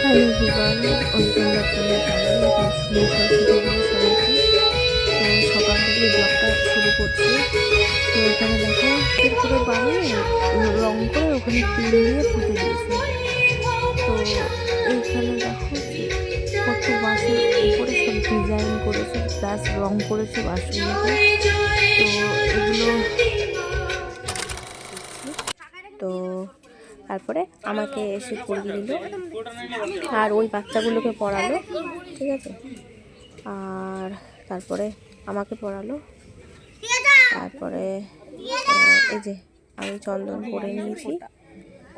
Hello everyone, welcome back to my channel. সবাইকে তো সকাল থেকে ব্লগটা শুরু করছি। তো এখানে দেখো করে বানিয়ে রং করে ওখানে ক্রিম দিয়ে পুঁতে দিয়েছে। তো এইখানে দেখো কত বাঁশের উপরে সব ডিজাইন করেছে, প্লাস রং করেছে বাঁশগুলোকে। তো এগুলো তো তারপরে আমাকে এসে পড়িয়ে দিল আর ওই বাচ্চাগুলোকে পড়ালো, ঠিক আছে। আর তারপরে আমাকে পড়ালো। তারপরে এই যে আমি চন্দন করে নিয়েছি,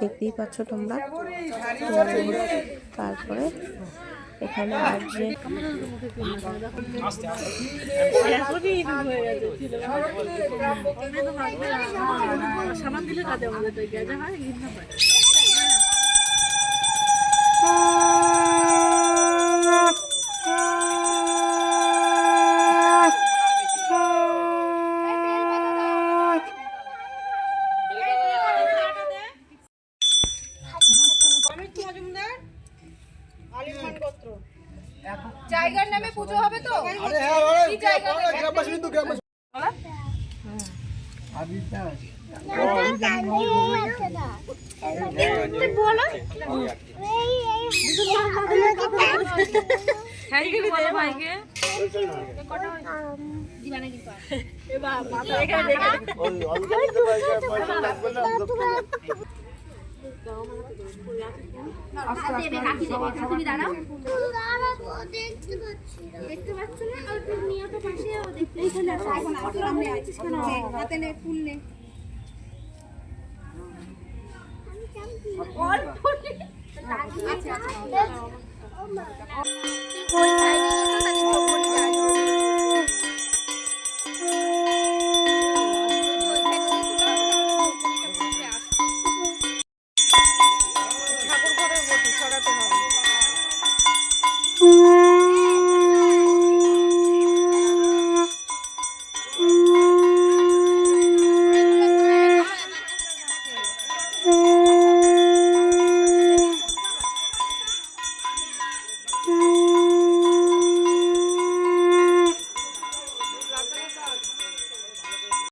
দেখতেই পাচ্ছ তোমরা। তো তারপরে এখানে আর যে জায়গার নামে পুজো হবে তো? দেখতে পাচ্ছ না? আর তুমি নিয়ে তো পাশে দেখতে হাতে নে, ফুল নে। আচ্ছা